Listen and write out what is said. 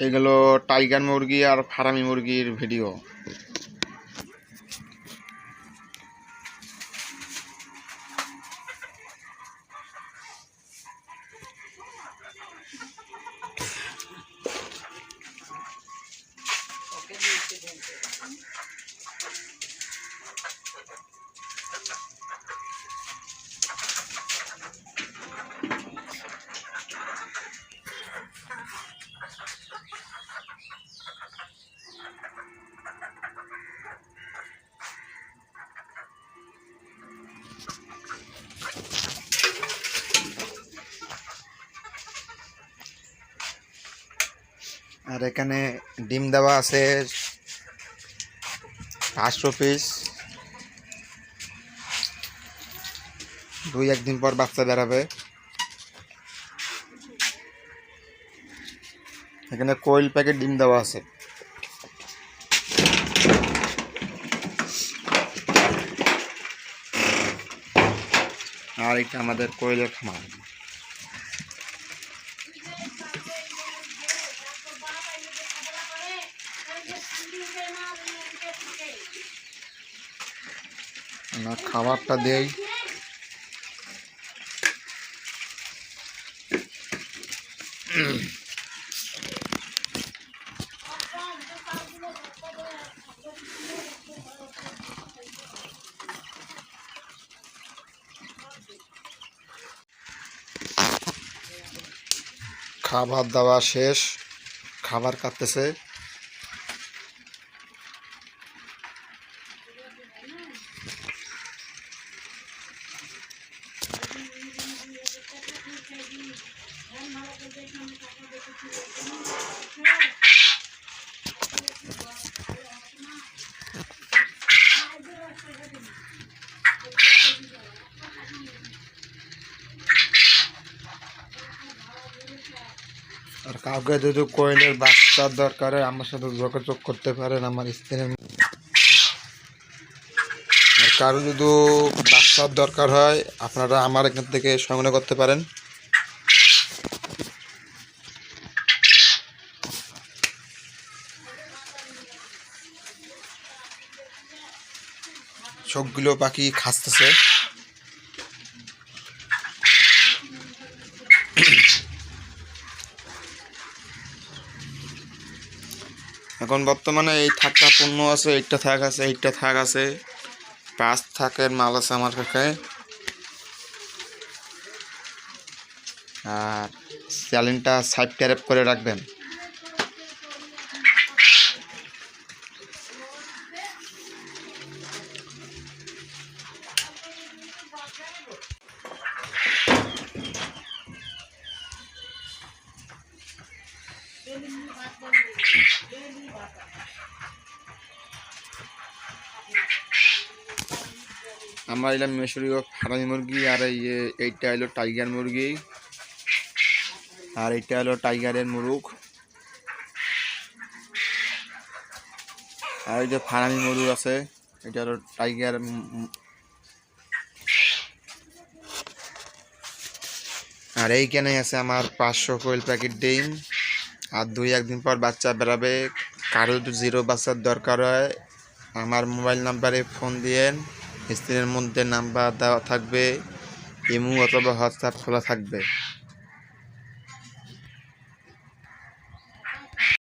এগুলো টাইগার মুরগি আর ফারামি মুরগির ভিডিও। আর এখানে ডিম দেওয়া আছে 500 পিস। 2-1 দিন পর বাচ্চা বেরাবে। এখানে কোয়েল প্যাকেট ডিম দেওয়া আছে। আর এটা আমাদের কোয়েলের খামার। না খাবারটা দেই। খাবার দাওয়া শেষ, খাবার কাটতেছে। আর কাউকে যদি কোয়েলের বাচ্চার দরকার হয় আমার সাথে যোগাযোগ করতে পারেন আমার স্ত্রীর। আর কারো যদি বাচ্চার দরকার হয় আপনারা আমার এখান থেকে সংগ্রহ করতে পারেন। সবগুলো পাখি খাসতেছে। এখন বর্তমানে এই থাকটা পূর্ণ আছে, এইটা থাক আছে, এইটা থাক আছে, 5 থাকের মাল আছে আমার কাছে। আর স্যালিনটা সাইড ট্যারেপ করে রাখবেন। আমার এলাম মিশরীয় ফারামি মুরগি। আর এইটা হলো টাইগার মুরগি। আর এইটা হলো টাইগারের মুরগ। আর এই যে ফারামি মুরগ আছে, এটা হলো টাইগার। আর এইখানে আছে আমার 500 কোয়েল প্যাকেট ডিম। আর 2-1 দিন পর বাচ্চা বেরাবে। কারো যদি 0 বাচ্চার দরকার হয় আমার মোবাইল নাম্বারে ফোন দিয়েন। স্ক্রিনের মধ্যে নাম্বার দেওয়া থাকবে, ইমো অথবা হোয়াটসঅ্যাপ খোলা থাকবে।